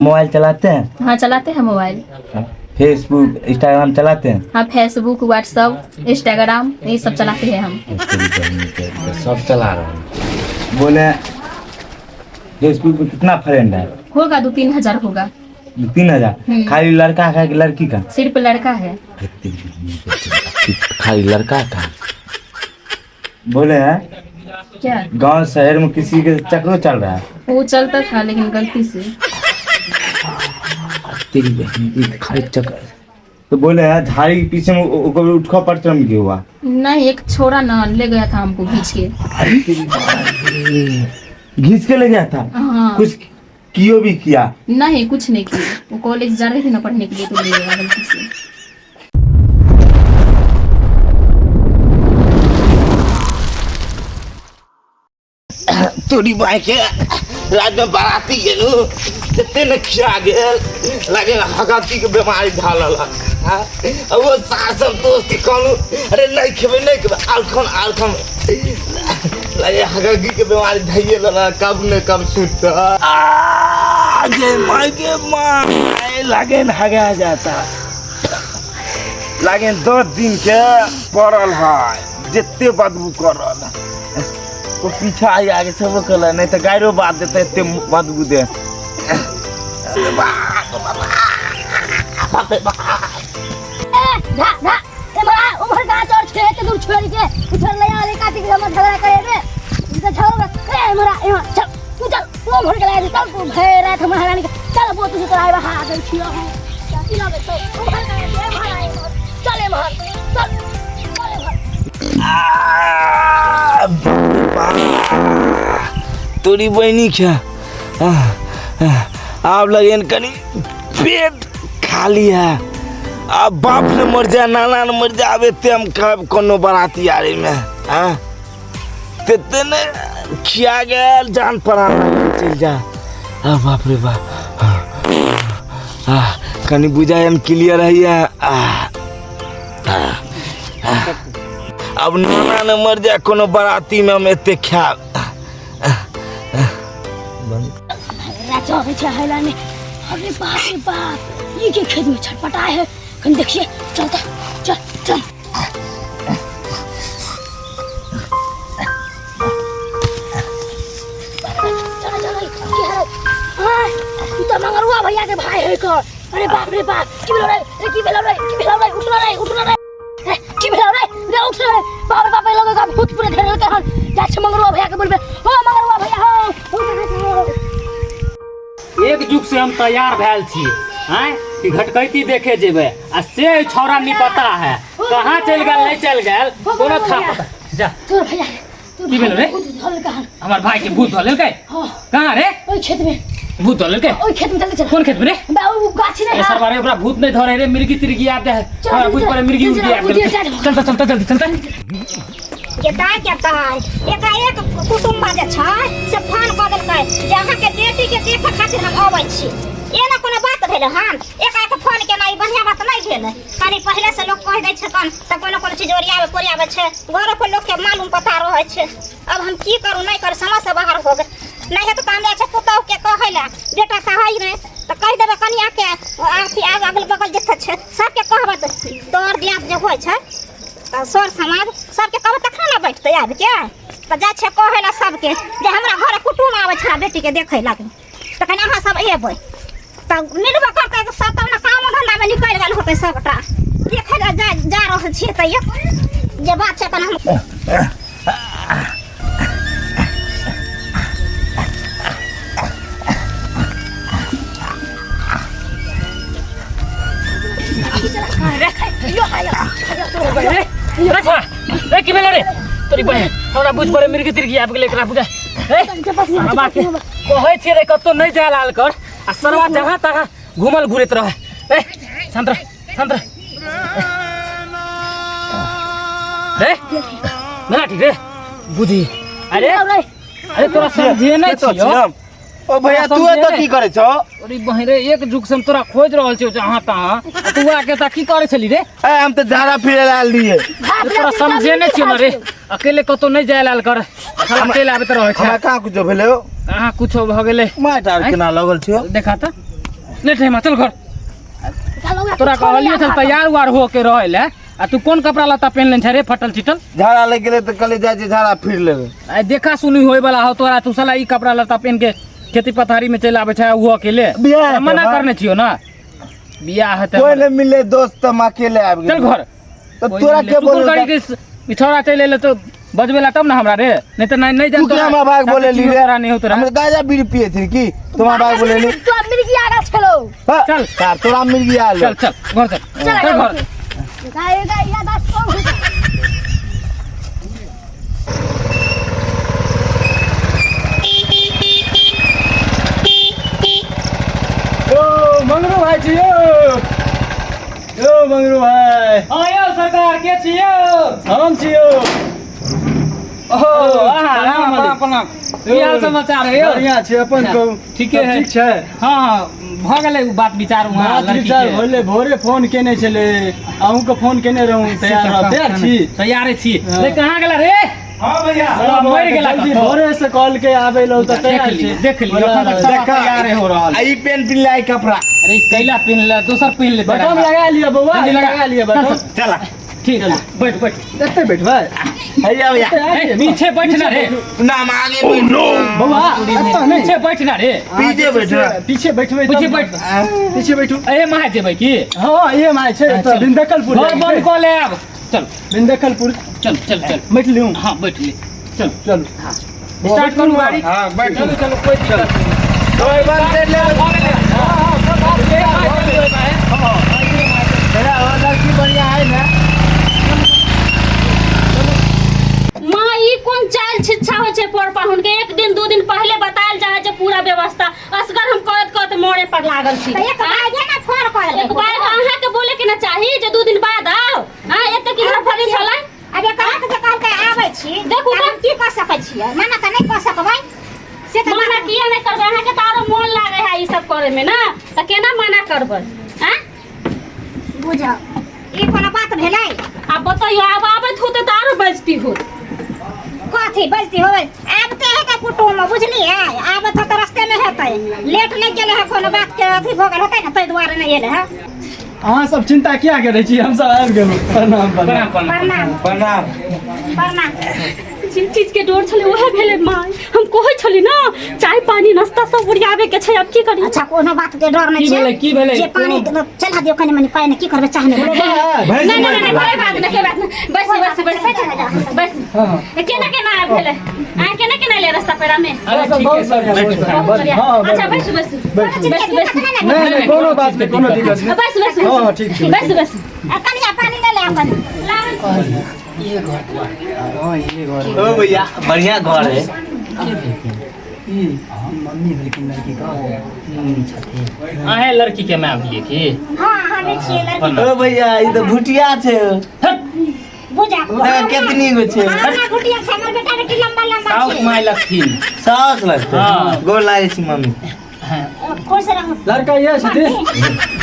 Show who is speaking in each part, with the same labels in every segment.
Speaker 1: Mobile चलाते हैं?
Speaker 2: हाँ चलाते हैं मोबाइल।
Speaker 1: फेसबुक इंस्टाग्राम चलाते हैं?
Speaker 2: हाँ फेसबुक व्हाट्सअप इंस्टाग्राम ये सब चलाते हैं हम।
Speaker 1: सब चला रहे हैं। बोले फेसबुक में कितना फ्रेंड है?
Speaker 2: होगा 2-3 हजार होगा।
Speaker 1: 3,000? खाली लड़का है कि लड़की का?
Speaker 2: सिर्फ लड़का है।
Speaker 1: खाली लड़का का? बोले हैं
Speaker 2: क्या
Speaker 1: गांव शहर में किसी के चक्कर चल रहा है?
Speaker 2: वो चलता था लेकिन गलती से।
Speaker 1: तेरी बहन की खाली चक्कर। तो बोले हैं झाड़ी के पीछे में उठा परिश्रम क्यों हुआ?
Speaker 2: नहीं एक छोरा ना ले गया था हमको खींच के।
Speaker 1: घींच के ले गया था?
Speaker 2: हाँ।
Speaker 1: कुछ कियो भी किया?
Speaker 2: नहीं कुछ नहीं किया। वो कॉलेज जा रही थी ना पढ़ने के लिए तो ले गया गलती से।
Speaker 1: तोरी बाई के रात में बाराती गेलू जते न खिया गेल लगे हगाती के बीमारी ढालल हां वो सासम दोस्त कहलू अरे नहीं खेबे आलखन लगे हगागी के बीमारी धइए लला कब ने कब सुत आगे माई के मां लगे न हगा जाता लगे 10 दिन के पड़ल है जते बदबू करल तो पीछा आगे सब कल नहीं तो गायरो बात देते इतने बदबू दे। तोरी बहनी क्या आप लगे कनी पेट खाली है अब बाप ने मर जाए नाना ने मर जाए अब हम कब कोनो बाराती आरे में ते ने खिया गया जान पराना चल जा बाप रे बाप कनी बुझाए हम क्लियर है अब नाना ने मर जाए कोनो बाराती में हम एते खा
Speaker 3: अरे बाप रे बाप ये के खेत में छटपटा है कहीं देखिए चलता चल चल तो मंगरुआ भैया के भाई है को अरे बाप रे बाप की भेलो रे उठना रे की भेलो रे उठ रे बाप रे बाप लोग का भूत पूरे घेरल के हन जा छ मंगरुआ भैया के बोलबे हो मंगरुआ भैया हो
Speaker 4: एक जुग से हम तैयार भैल छिए हैं कि घटकैती देखे जेबे आ से छौरा नहीं पता है कहां चल गेल नहीं चल गेल कोनो था पता जा
Speaker 3: तोर भैया
Speaker 4: की भेल रे हमर भाई के भूत धलेल के कहां रे
Speaker 3: ओई खेत में
Speaker 4: भूत धलेल के
Speaker 3: ओई खेत में चल
Speaker 4: कौन खेत में रे
Speaker 3: बाबू गाछ रे
Speaker 4: सर मारे ओकरा भूत नहीं धरे रे मिर्गी तिरगी आते है हां भूत पर मिर्गी उड़ गया चल जल्दी चलता
Speaker 5: केता एक कुटुंब जे छै से फोन क देलकै जे अहाँ के बेटी के देखे खातिर हम आबै छी ए ना कोनो बात भेल हम एक फोन के नहीं बढ़िया बात नहीं भेल कनी पहले से लोग कह दै छै कन त कोनो चीज ओरियावे छै घर पर लोग के मालूम पता रहे छै अब हम की करू नहीं कर समझ से बाहर हो गए नहीं है तो काम जाय छै पुतौ के कहैला बेटा कहै रे त कह देबे कनिया के आथी अगल बगल जते छै सब के कहबे दौड़ दिया जे होय छै सर समाज सबके कहब तखन ना बैठते आब के तो जा छै कहैला सबके जे हमरा घर कुटुम आबै छला बेटी के देखै लागे तखन अहाँ सब एबै त मिलबे करतै त सब त काम धंधा में निकल गेल होतै सबटा देखै ला जा रहल छियै त जे बात छै तन हम
Speaker 4: रे की भेलो रे तोरी बहन हमरा बुझ पड़े मिर्गी तिरगी आब गेले एकरा बुझा रे हमरा के कहै छी रे कतो नहीं जा लाल कर आ सरवा जगह तगह घुमल घुरैत रहे रे संतर रे ना ठीक रे बुझी अरे तोरा समझे नहीं छियो
Speaker 1: ओ भैया तू तो की करे छो?
Speaker 4: अरे बहन रे एक जुग से हम तोरा खोज रहल छियो जहां तहां तू आके ता की करे छली रे
Speaker 1: हम तो झाड़ा फिरे लाल लिए
Speaker 4: तोरा समझे नहीं छियो रे अकेले कतो नहीं जाय लाल कर अकेले आबे त रहे छै
Speaker 1: कहां कुछ भेले हो
Speaker 4: कहां कुछ भ गेले
Speaker 1: मार केना लगल छियो
Speaker 4: देखा त लेट है चल घर तोरा कहलिए चल तैयार उआर हो के रहे ले आ तू कौन कपड़ा लत्ता पहन ले रे फटल चिटल
Speaker 1: झाड़ा लग गेले तो कल जाए झाड़ा फिर लेबे
Speaker 4: आ देखा सुनी होय वाला हो तोरा तू साला ई कपड़ा लत्ता पहन के खेती पथारी में चल आवे छै वो अकेले
Speaker 1: बियाह है
Speaker 4: मना
Speaker 1: तो,
Speaker 4: करने छियो ना बियाह है
Speaker 1: कोई नहीं मिले दोस्त हम अकेले आब
Speaker 4: चल घर
Speaker 1: तो तोरा के बोल
Speaker 4: छोरा चल ले तो बजबेला तब ना हमरा रे नहीं तो नहीं
Speaker 1: तू क्या हमरा भाग बोले ली रे
Speaker 4: नहीं होत
Speaker 1: हम गाजा बीड़ी पिए थे की तुम भाग बोले ली
Speaker 3: तू मिर्गी आगा चलो
Speaker 1: चल यार तोरा मिर्गी आ
Speaker 4: चल चल घर चल घर
Speaker 3: गाएगा या दस को
Speaker 6: ओ मंगरू भाई छियो ओ मंगरू भाई
Speaker 4: आयो सरकार के छियो
Speaker 6: हम छियो
Speaker 4: ओहो प्रणाम प्रणाम की हाल समाचार है यो
Speaker 6: बढ़िया छै अपन कहू
Speaker 4: ठीके है
Speaker 6: ठीक छै
Speaker 4: हां भ गेलै उ बात विचार वहां
Speaker 6: बात
Speaker 4: लड़की
Speaker 6: विचार
Speaker 4: के
Speaker 6: होले भोरे फोन केने छले अहूँ के फोन केने रहूं तैयार छी
Speaker 4: तैयार छी
Speaker 6: हाँ।
Speaker 4: ले कहां गेला रे
Speaker 1: हां भैया
Speaker 4: मर गेला
Speaker 6: जल्दी भोरे से कॉल के आबे लो त तैयार छी
Speaker 4: देख ली अपन तक सब तैयार हो रहल
Speaker 1: आई पेन पिन लाई कपड़ा
Speaker 4: अरे कैला पहन ले दोसर पहन ले
Speaker 6: बटन लगा लिया बउआ
Speaker 4: जल्दी
Speaker 6: लगा लिया बटन
Speaker 1: चला
Speaker 4: ठीक है बैठ बैठ
Speaker 6: देखते बैठ भाई
Speaker 1: भैया भैया
Speaker 4: ए, पीछे बैठना रे
Speaker 1: नाम आगे में नो
Speaker 6: बउआ अत्ता नहीं
Speaker 4: पीछे बैठना रे
Speaker 1: पीछे बैठना
Speaker 6: पीछे बैठबै
Speaker 4: पीछे
Speaker 6: तब-
Speaker 4: बैठ
Speaker 6: पीछे बैठू
Speaker 4: ए माय जेबै की
Speaker 6: हां ये माय छै त बिंदकलपुर
Speaker 4: घर बंद कर ले अब चल
Speaker 6: बिंदकलपुर
Speaker 4: चल चल चल
Speaker 6: बैठ लियो
Speaker 4: हां बैठ ले चल
Speaker 6: चल
Speaker 4: स्टार्ट करू गाड़ी
Speaker 1: हां बैठ
Speaker 4: चलो चलो कोई दिक्कत नहीं
Speaker 1: कोई बात नहीं ले
Speaker 4: हां सब बात ले
Speaker 1: तेरा लड़की बढ़िया है ना
Speaker 2: माँ ई कौन चाइल छिच्छा हो छे पर पाहुन के एक दिन दो दिन पहले बतायल जाए जे पूरा व्यवस्था असगर हम करत करत मोड़े पर लागल छी
Speaker 5: तो एक बार जे ना फोन कर
Speaker 2: एक बार अहाँ के बोले के ना चाही जे दो दिन बाद आओ हां एते की घर फरी छला
Speaker 5: अबे कहाँ के कहल के आबै छी
Speaker 2: देखू
Speaker 5: हम की कर सकै छी मना त नहीं कर सकबै से त
Speaker 2: मना किया नहीं करबे अहाँ के तारो मन लागे है ई सब करे में ना त केना मना करबे हां
Speaker 5: बुझ ई कोनो बात भेलै
Speaker 2: अब बताइयो अब आबत होते तारो बेइज्जती होत
Speaker 5: कथी बजती होबै आब ते है का कुटुम बुझलिए आब त रास्ते में हेतै लेट नहीं गेले है कोनो बात के अथी भ गेल हेतै न तै दुआरे नहीं एले है
Speaker 6: अहाँ सब चिंता क्या करे छी हम सब आबि गेलहुँ प्रणाम प्रणाम
Speaker 5: प्रणाम
Speaker 1: प्रणाम
Speaker 5: प्रणाम
Speaker 2: जिन चीज के डोर छले ओहे भेले माय हम कहै छली ना चाय पानी नाश्ता सब उड़ियाबे के छै अब की करी
Speaker 5: अच्छा कोनो बात के डर नहीं छै
Speaker 4: की भेलै
Speaker 5: जे पानी चला दियो कने मनी पानी की करबे चाहने
Speaker 2: नहीं नहीं नहीं कोई बात नहीं कोई बात नहीं बस बस बस बस केना केना भेले आ केना केना ले रास्ता पेरा में
Speaker 4: अरे ठीक है सर
Speaker 2: अच्छा बस बस बस बस
Speaker 6: नहीं कोनो बात नहीं कोनो दिक्कत नहीं
Speaker 2: बस बस
Speaker 6: हाँ, ठीक, ठीक।
Speaker 2: बस बस
Speaker 5: कनिया पानी ले ले अपन
Speaker 1: ओ भैया बढ़िया घर है
Speaker 6: मम्मी लेकिन लड़की का
Speaker 4: आहे लड़की के मैं अभी की
Speaker 5: हां हमें छिए लड़की
Speaker 1: ओ भैया ये तो भुटिया छे
Speaker 5: बुझा
Speaker 1: कितनी गो छे
Speaker 5: हमरा गुटिया छै हमर बेटा बेटी लंबा लंबा
Speaker 4: साउथ
Speaker 5: छै
Speaker 4: माय लखीन
Speaker 1: सास लगते
Speaker 4: हाँ।
Speaker 1: गोर लागे छी मम्मी
Speaker 5: कोन से रहू
Speaker 6: लड़का ये छथि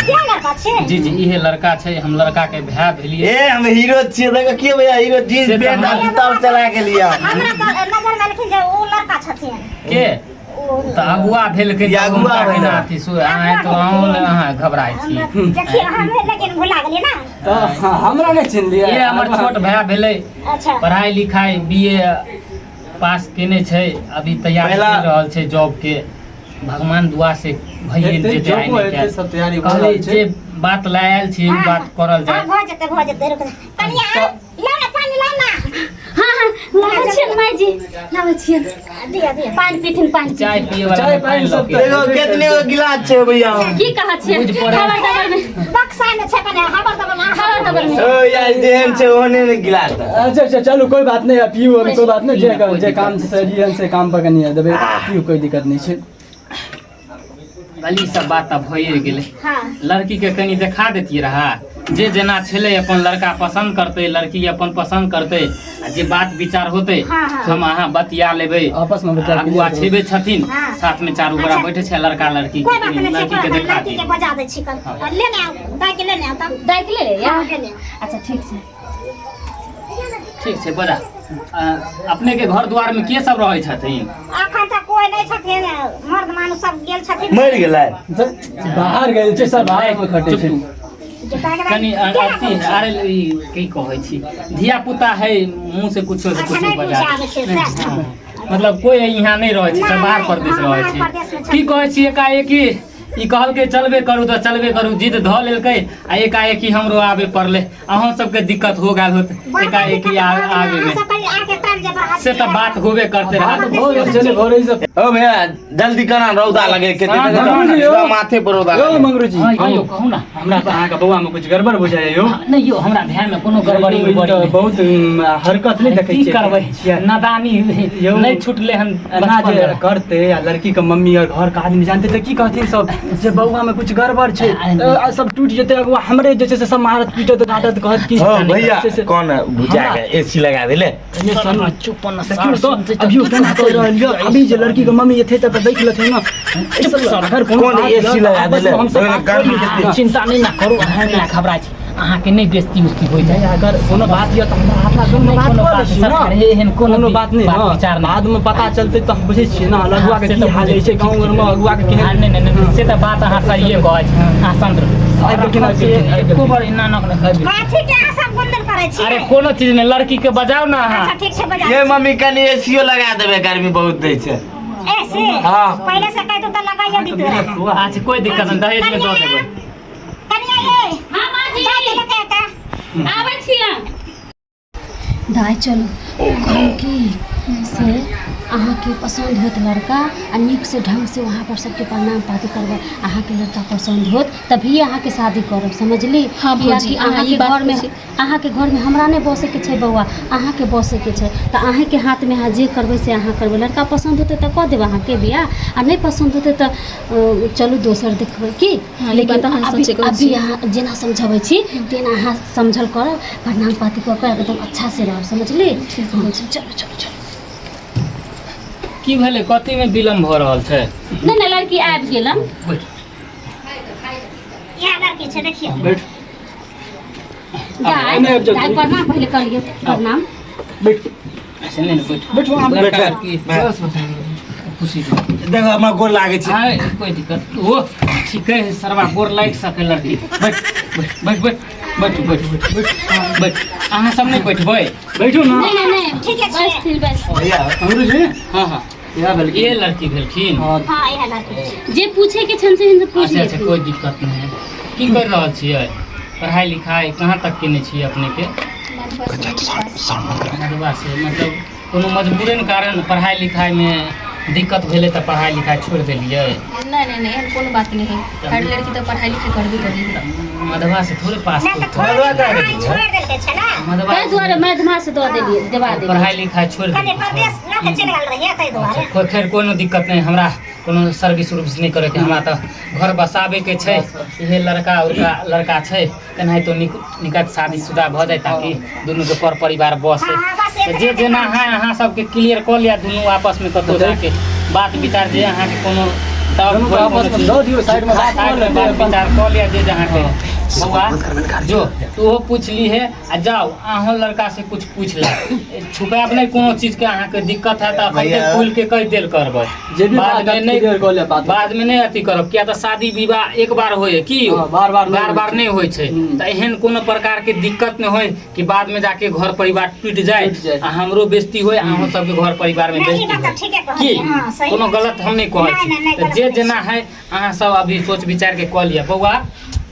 Speaker 5: क्या लड़का छै
Speaker 4: जी जी इहे लड़का छै हम लड़का के भाई भेलिए
Speaker 1: ए हम हीरो छिए देखो के भैया हीरो जींस
Speaker 4: से तो
Speaker 1: पैंट
Speaker 4: हम-
Speaker 1: आ जूता चला के लिया
Speaker 5: हमरा नजर में लेकिन जे ओ लड़का छथिन
Speaker 4: के त अगुआ भेल के
Speaker 1: या अगुआ भेल।
Speaker 4: अथी सो आहे तो अहाँ घबराई छी
Speaker 5: देखिए हमें लेकिन भुला गेली ना
Speaker 6: तो हमरा नहीं चिन्ह लिया
Speaker 4: ये हमर छोट भाई भेलै
Speaker 5: अच्छा
Speaker 4: पढ़ाई लिखाई बीए पास केने छै अभी तैयारी
Speaker 1: पहला-
Speaker 4: कर रहल छै जॉब के भगवान दुआ से भइए
Speaker 6: एते
Speaker 4: जेतै आइ
Speaker 6: जॉबो
Speaker 4: नहि
Speaker 6: एते
Speaker 4: काल्हि।
Speaker 6: सब तैयारी भ
Speaker 4: कहली
Speaker 6: रहल छै
Speaker 4: जे बात लायल छी उ बात करल जाय
Speaker 5: भ जेतै रुक कनिया ला ना पानी ला ना
Speaker 2: हां हां लाबै छियन माय जी लाबै छियन
Speaker 5: दिया दिया
Speaker 2: पानी पीथिन पानी
Speaker 4: चाय पिए वाला
Speaker 6: चाय
Speaker 4: में
Speaker 6: पानी
Speaker 4: पानी
Speaker 6: सब
Speaker 4: लऽ के।
Speaker 1: देखो कितने गो गिलास छे भैया
Speaker 2: की कहा छियै
Speaker 4: बुझ पड़े।
Speaker 2: खबर दबर में
Speaker 5: बक्सा में छै कने खबर दबल ना
Speaker 2: खबर दबर में
Speaker 1: ओ यार जेहन छे ओहने में गिलास
Speaker 6: अच्छा अच्छा चलो कोई बात नहीं पियो अभी कोई बात नहीं जे काम से सही से काम पर कनिया देबे पियो कोई दिक्कत नहीं छै
Speaker 4: गली सब बात अब भइए गेलै
Speaker 5: हां
Speaker 4: लड़की के कनी देखा देतियै रहा जे जेना छलै अपन लड़का पसंद करतै लड़की अपन पसंद करतै आ जे बात विचार होतै
Speaker 5: हाँ, हाँ।
Speaker 4: हम अहाँ बतिया लेबै
Speaker 6: आपस में बतिया के
Speaker 4: अगुआ
Speaker 6: लेबै।
Speaker 4: छेबे छथिन
Speaker 5: हाँ।
Speaker 4: साथ में चारू गोरा
Speaker 5: अच्छा।
Speaker 4: बैठे छै लड़का लड़की
Speaker 5: कोई बात नहीं
Speaker 4: लड़की के
Speaker 5: छै
Speaker 4: देखा
Speaker 5: लड़की
Speaker 4: दी
Speaker 5: के बजा दे छी कल
Speaker 4: हाँ।
Speaker 5: लेने आओ दाई के लेने आओ तब
Speaker 2: दाई के ले ले या
Speaker 5: हाँ, ले ले।
Speaker 2: अच्छा ठीक छै
Speaker 4: ठीक छै बजा अपने के घर द्वार में के सब रहै छथिन
Speaker 5: अखन तक कोई नहीं छथिन मर्द मानुस सब गेल छथिन
Speaker 1: मरि गेलै
Speaker 6: बाहर गेल छै सब बाहर में खटे छै
Speaker 5: जे कहे के
Speaker 4: कनी अथी अरे ई की कहै छी धिया पुता है मुंह से कुछो से कुछो बजा मतलब कोई यहाँ नहीं रहे सब बाहर प्रदेश रहे छी की कहै छी एकाएकी ई कहल के चलबे करू तो चलबे करू जिद ध लेलकै आ एकाएकी हमरो आबे पड़ले अहों सबके दिक्कत हो गेल होत एकाएकी आगे में से तो बात होबे करते रहा
Speaker 6: चले भोरे से
Speaker 1: ओ भैया जल्दी करा रौदा लगे के माथे पर रौदा
Speaker 6: यो मंगरू जी
Speaker 4: यो कहू ना
Speaker 6: हमरा त अहाँ के बौआ में कुछ गड़बड़ बुझाय यो
Speaker 4: नहीं यो हमरा ध्यान में कोनो गड़बड़ी
Speaker 6: बहुत हरकत नहीं देखै
Speaker 4: की करबै नादानी नहीं छूटले हम
Speaker 6: ना जे करते या लड़की के मम्मी और घर का आदमी जानते तो की कहथिन सब जे बौआ में कुछ गड़बड़ छै सब टूट जेते अगवा हमरे जे छै से सब मारत पीटत डांटत कहत की
Speaker 1: हां भैया कौन बुझा के एसी लगा देले
Speaker 4: चुप न
Speaker 6: तो अभी केना कर रहल यो अभी जे लड़की के मम्मी एथे त देख लेथे ना अगर
Speaker 1: कौन एसी लगा देले गर्मी के
Speaker 4: चिंता नहीं ना करू अहाँ ना घबराई छी अहाँ के नहीं बेइज्जती उस्ती होई जाय अगर कोनो बात य त हमरा हाथ लागल कोनो बात सरकार एहन कोनो बात नहीं विचार बाद में पता चलते त बुझै छी ना लगुआ के की हाल छै गांव घर में अगुआ के केहन नहीं नहीं से त बात अहाँ सहिए कहै छी अहाँ संत्र एको बार इना न
Speaker 5: काठी के अहाँ सब गुंदन करे छी
Speaker 4: अरे कोनो चीज ने लड़की के बजाओ ना अहाँ
Speaker 5: अच्छा ठीक छै बजा
Speaker 1: ये मम्मी कनी एसीओ लगा देबे गर्मी बहुत दै छै
Speaker 5: ऐसे
Speaker 1: हां
Speaker 5: पहले से कह तो लगाइए दी तोरा
Speaker 4: अच्छा कोई दिक्कत नहीं दहेज में दो देबै
Speaker 5: कनिया ये
Speaker 2: हां माँ जी आबै छियै
Speaker 3: दाई चलो कहूँ कि से अहाँ के पसंद होत लड़का आ नीक से ढंग से वहाँ पर सबके प्रणाम पाती करबै अहाँ के लड़का पसंद होत तभी अहाँ के शादी करब समझली
Speaker 2: हाँ भौजी,
Speaker 3: अहाँ के घर में हमरा नहीं बसे के छै बौआ अहाँ के बसे के छै त अहाँ के हाथ में अहाँ जे करबै से अहाँ करबै लड़का पसंद होते त कह देब अहाँ के बियाह आ नहीं पसंद होते त चलू दोसर देखबै की लेकिन अभी अहाँ जेना समझबै छी तेना अहाँ समझल करब प्रणाम पाती कऽ के एकदम अच्छा से रहब समझली चलो चलो चलो
Speaker 4: की भेले कथी में विलम्ब भ रहल छै
Speaker 2: नहीं नहीं लड़की आबि गेलन
Speaker 5: यहाँ लड़की छै देखिए
Speaker 6: बैठ
Speaker 2: दाई प्रणाम पहले कर लिए प्रणाम
Speaker 6: बैठ
Speaker 4: ऐसे नहीं बैठ
Speaker 6: बैठ वहां
Speaker 4: लड़का की
Speaker 6: बस
Speaker 4: खुशी
Speaker 1: देखो हमरा गोर लागे छै
Speaker 4: हां कोई दिक्कत वो ठीक है सरवा गोर लाग सके लड़की बैठ बैठ बैठ बैठ बैठ बैठ बैठ अहाँ सब नहीं बैठबै
Speaker 6: बैठो ना
Speaker 2: नहीं नहीं
Speaker 5: ठीक है
Speaker 2: बस फिर बस
Speaker 1: भैया
Speaker 6: मंगरू जी
Speaker 4: हां हां ये लड़की भेलखिन
Speaker 6: हां
Speaker 5: हां यह लड़की
Speaker 2: जे पूछे के छन से इनसे पूछ
Speaker 4: अच्छा अच्छा
Speaker 2: ले
Speaker 4: कोई दिक्कत नहीं है की कर रहल छियै पढ़ाई लिखाई कहाँ तक केने छियै अपने के मधुबा से मतलब कोनो मजबूरन कारण पढ़ाई लिखाई में दिक्कत भेले तो पढ़ाई लिखाई छोड़ दिलिए
Speaker 7: नहीं एहन कोनो बात नहीं है हर लड़की तो पढ़ाई लिखाई करबे करी
Speaker 4: मधुबा से थोड़े पास
Speaker 5: ना तो थोड़ा छोड़ देलके छै ना
Speaker 4: मधुबा
Speaker 2: कई द्वारे मधमा से दो देलिए देवा दे
Speaker 4: पढ़ाई लिखाई छोड़
Speaker 5: कने
Speaker 4: दिलिए
Speaker 5: परदेश ना के चल गेल रहिए तै दुआरे
Speaker 4: कोई खैर कोनो दिक्कत नहीं हमरा कोनो सर्विस उर्विस नहीं करे के हमरा तो घर बसाबे के छै इहे लड़का छै एनाही तो निकट शादीशुदा भ जाए ताकि दुनू के पर परिवार बसे तो जे जेना है अहाँ सबके क्लियर कर लिया दुनू आपस में कतौ जाके बात विचार जे अहाँ के कोनो
Speaker 6: आपस में दो दियो साइड में
Speaker 4: बात विचार कर लिया जे जहाँ के बउआ जो तो पूछ ली है आ जाओ अहाँ लड़का से कुछ पूछ ला छुपाब नहीं कोनो चीज के अहाँ के दिक्कत है तो खुल के कह देल करबै बाद में नहीं बाद में नहीं अथी करब किया तो शादी विवाह एक बार होए की बार नहीं होय छै तो एहन कोनो प्रकार के दिक्कत नहीं होय कि बाद में जाके घर परिवार टूट जाए आ हमरो बेइज्जती होय अहाँ सब के घर परिवार में बेइज्जती होय की कोनो गलत हम नहीं कहै छी तो जे जेना है अहाँ सब अभी सोच विचार के कह लिया बउआ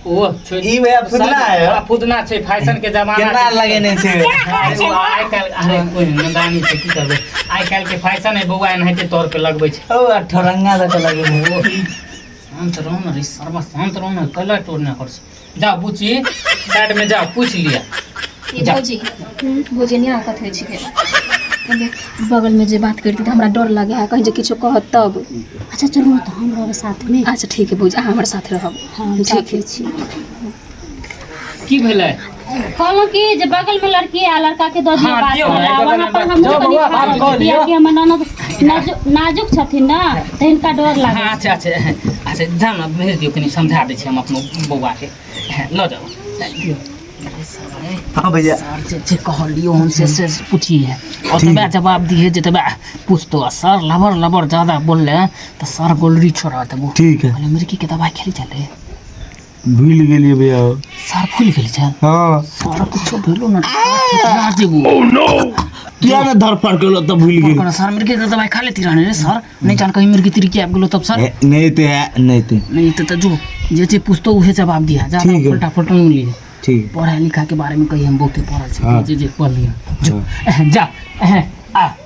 Speaker 4: ओ
Speaker 1: ई भैया फुदना है
Speaker 4: फुदना छै फैशन के जमाना
Speaker 1: केना लगे नहीं छै
Speaker 4: अरे आइ काल अरे कोई नदानी छै की करबै आइ काल के फैशन है बउआ एनाहिते तौर पे लगबै छै
Speaker 1: ओ ठरंगा द लगे हो
Speaker 4: शांत रहो ना रे सर्व शांत रहो ना कला तोड़ना कर जाओ पूछी साइड में जाओ पूछ लिया
Speaker 7: ये भौजी नहीं आकत है छी बगल में जे बात करती तो हमरा डर लगे है कहीं जे किछो कहत तब
Speaker 3: अच्छा चलो तो हम रहो साथ में
Speaker 7: अच्छा ठीक है भौजी हमारे साथ रहब
Speaker 3: हाँ ठीक है
Speaker 4: की भेलै
Speaker 2: कहलो कि जे बगल में लड़की है लड़का के दो दिया
Speaker 4: हाँ,
Speaker 2: बात
Speaker 4: दियो,
Speaker 2: होला
Speaker 4: बगल
Speaker 2: वहां
Speaker 4: में
Speaker 2: पर
Speaker 4: बात
Speaker 2: हम
Speaker 6: जाओ
Speaker 2: तनी
Speaker 6: बउआ, बात कर
Speaker 2: दिया
Speaker 6: लियो।
Speaker 2: कि हम नाजुक छथिन ना तो इनका डर लागे
Speaker 4: हाँ अच्छा अच्छा अच्छा जाओ ना भेज दियो कनी समझा दै छी हम अपनो बउआ के लो जाओ
Speaker 1: हाँ भैया
Speaker 4: सर जे कहलियो हमसे से पूछिए और तबे जवाब दिए जे तबे पूछतो सर लबर लबर ज्यादा बोलले तो सर गोलरी छोड़ा देबो
Speaker 1: ठीक है
Speaker 4: बोले मिर्गी के दवाई खेली चले
Speaker 1: भूल गेलिए भैया
Speaker 4: सर फूल गेली छ
Speaker 1: हाँ
Speaker 4: सर कुछ भेलो ना देबो
Speaker 1: क्या ना धर पड़ गेलो तब भूल गेली
Speaker 4: कोन सर मिर्गी के दवाई खा लेती रहने रे सर नहीं जान कहीं मिर्गी तिरकी आब गेलो तब सर
Speaker 1: नहीं तो है नहीं
Speaker 4: तो जो जे पूछतो उहे जवाब दिया जा
Speaker 1: ठीक है।
Speaker 4: फटा फटन मिली
Speaker 1: ठीक
Speaker 4: पढ़ाई लिखा के बारे में कही हम बहुते पढ़ल छी
Speaker 1: हाँ।
Speaker 4: जे पढ़ लिया जा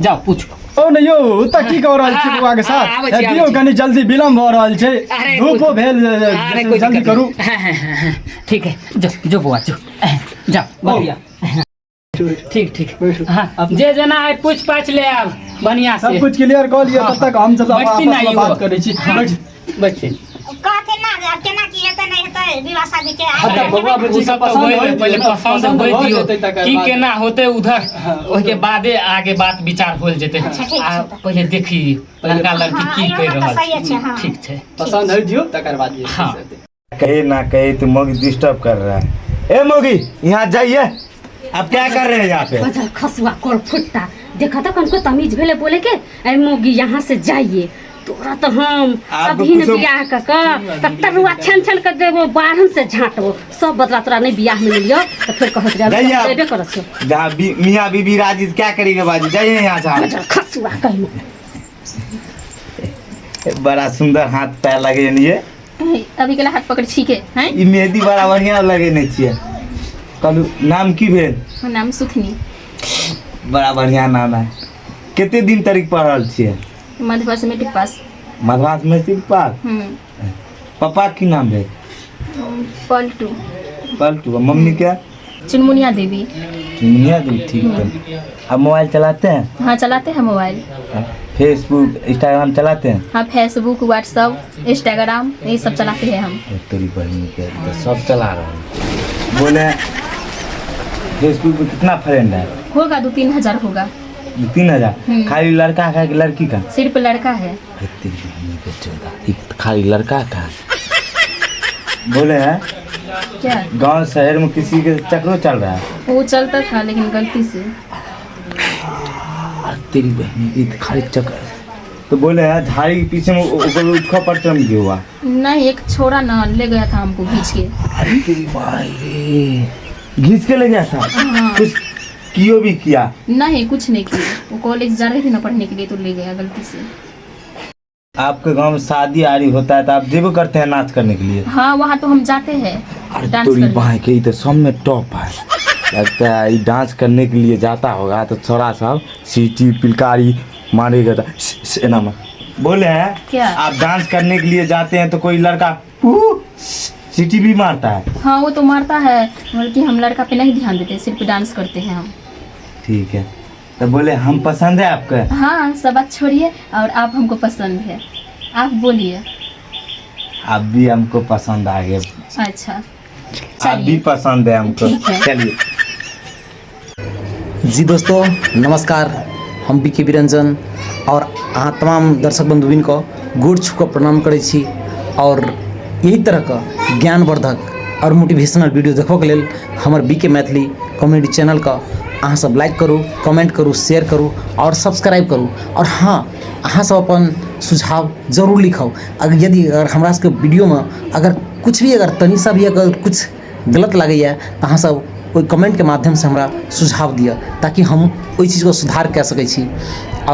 Speaker 4: जाओ पूछ
Speaker 6: ओ नहीं यो त की कर रहल छी बुआ के साथ दियो कनी जल्दी विलम्ब भ रहल छै धूपो भेल जल्दी करू
Speaker 4: ठीक है जो बुआ जो जा बढ़िया ठीक ठीक हाँ जे जना है पूछ पाछ ले आब बढ़िया से
Speaker 6: सब कुछ क्लियर कर लियो तब तक हम सब
Speaker 4: बैठती
Speaker 6: आपस
Speaker 4: नहीं
Speaker 6: में
Speaker 4: वो।
Speaker 6: बात करै छी
Speaker 4: बैठे
Speaker 5: कहते ना केना की हेतै नहीं हेतै विवाह शादी के
Speaker 6: अच्छा, बउआ
Speaker 4: उ
Speaker 6: बेटी
Speaker 4: सब
Speaker 6: का
Speaker 4: तो
Speaker 6: पसंद
Speaker 4: होइले,
Speaker 6: होई
Speaker 4: पहले पसंद होई
Speaker 6: हो
Speaker 4: दियो
Speaker 6: जेतै तकर
Speaker 4: की
Speaker 6: बाद।
Speaker 4: केना होते उधर ओके बादे आगे बात विचार होल जेते
Speaker 5: अच्छा, ठीक
Speaker 4: आ
Speaker 5: छै।
Speaker 4: पहले देखी लड़का लड़की
Speaker 5: हाँ,
Speaker 4: की
Speaker 5: इहो
Speaker 4: कह
Speaker 5: बात
Speaker 4: रहल
Speaker 5: सही छै, हाँ।
Speaker 4: ठीक छै
Speaker 6: पसंद है दियो तकर बाद ये
Speaker 4: हाँ।
Speaker 1: कहे ना कहे तो मोगी डिस्टर्ब कर रहा है ए मोगी यहाँ जाइए आप क्या कर रहे हैं यहाँ पे
Speaker 2: बजल खसुआ कोल फुट्टा देखा तो कनको तमीज भेले बोले के अरे मोगी यहाँ से जाइए तोरा तो हम
Speaker 1: आपको
Speaker 2: अभी न
Speaker 1: कुछो-
Speaker 2: बियाह कर तरुआ छन छन कर देबो बारहन से झाँटबो सब बदला तोरा नहीं बियाह में लियो तो फिर कहत
Speaker 1: जाइए आप।
Speaker 2: जाबे करत छो
Speaker 1: जहाँ मियाँ बीबी राजी क्या करेंगे बाजी जाइए यहाँ से आप।
Speaker 2: बजल खसुआ कहीं
Speaker 1: बड़ा सुंदर हाथ पैर लगे नहीं
Speaker 7: अभी के हाथ पकड़ छीके हैं
Speaker 1: ई मेहंदी बड़ा बढ़िया लगे नहीं छिए कहलू नाम की भेल
Speaker 7: हमर नाम सुखनी
Speaker 1: बड़ा बढ़िया नाम है कितने दिन तरीक पढ़ल छिए
Speaker 7: मध्यप्रदेश मेट्रिक पास
Speaker 1: मधुरास में पास पापा की नाम भेल
Speaker 7: पलटू
Speaker 1: पलटू और मम्मी क्या
Speaker 7: चुनमुनिया देवी
Speaker 1: दुनिया दी ठीक है अब मोबाइल चलाते हैं
Speaker 7: हाँ चलाते हैं मोबाइल
Speaker 1: फेसबुक इंस्टाग्राम चलाते हैं
Speaker 7: हाँ फेसबुक व्हाट्सअप इंस्टाग्राम ये सब चलाते हैं हम
Speaker 1: तेरी बहन के तो सब चला रहे हैं बोले फेसबुक पे कितना फ्रेंड है
Speaker 7: होगा 2-3 हजार होगा
Speaker 1: 3,000 खाली लड़का का कि लड़की का
Speaker 7: सिर्फ लड़का है
Speaker 1: अरे तेरी बहन के 14 एक खाली लड़का का बोले हैं
Speaker 7: क्या
Speaker 1: गांव शहर में किसी के चक्रों चल रहा है
Speaker 7: वो चलता था लेकिन गलती से
Speaker 1: अरे तेरी बहन की तो खाली चक्कर तो बोले हैं झाड़ी के पीछे में उसका परचम भी हुआ
Speaker 7: नहीं एक छोरा ना ले गया था हमको खींच के
Speaker 1: अरे तेरी भाई रे घिस के ले गया था
Speaker 7: हाँ।
Speaker 1: कुछ कियो भी किया
Speaker 7: नहीं कुछ नहीं किया वो कॉलेज जा रही थी ना पढ़ने के लिए तो ले गया गलती से
Speaker 1: आपके गांव में शादी आरी होता है तो आप जेबो करते हैं नाच करने के लिए
Speaker 7: हाँ वहाँ तो हम जाते हैं
Speaker 1: अरे
Speaker 7: डांस
Speaker 1: तोरी
Speaker 7: करने।
Speaker 1: भाई के तो सब में टॉप है लगता है ये डांस करने के लिए जाता होगा तो थोड़ा सा सीटी पिलकारी मारेगा तो एना में बोले हैं
Speaker 7: क्या?
Speaker 1: आप डांस करने के लिए जाते हैं तो कोई लड़का सीटी भी मारता है
Speaker 7: हाँ वो तो मारता है बल्कि हम लड़का पे नहीं ध्यान देते सिर्फ डांस करते हैं हम
Speaker 1: ठीक है तो बोले हम पसंद है आपके
Speaker 7: हाँ सब बात छोड़िए और आप हमको पसंद है आप बोलिए
Speaker 1: आप भी हमको पसंद आ गए
Speaker 7: अच्छा
Speaker 1: आप भी पसंद है हमको
Speaker 7: ठीक है।
Speaker 1: चलिए
Speaker 8: जी दोस्तों नमस्कार हम बी के बिरंजन और अहाँ तमाम दर्शक बंधुबिन को गोड़ छू के प्रणाम करै छी और यही तरह का ज्ञानवर्धक और मोटिवेशनल वीडियो देखो के लेल हमर बी के मैथिली कॉमेडी चैनल का अहाँ सब लाइक करू कमेंट करू शेयर करू और सब्सक्राइब करू और हाँ अहाँ सब अपन सुझाव जरूर लिखो अगर हमरा सबके वीडियो में अगर कुछ भी अगर तनी सा भी अगर कुछ गलत लगैए तो अहाँ सब कोई कमेंट के माध्यम से हमरा सुझाव दिया ताकि हम ओई चीज़ को सुधार कऽ सकै छी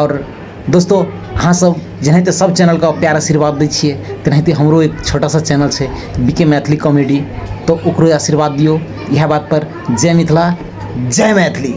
Speaker 8: और दोस्तों अहाँ सब जेनाहिते सब चैनल का प्यार आशीर्वाद दै छियै तेनाहिते हमरो एक छोटा सा चैनल छै बी के मैथिली कॉमेडी तो ओकरो आशीर्वाद दियो यह बात पर जय मिथिला जय मैथिली।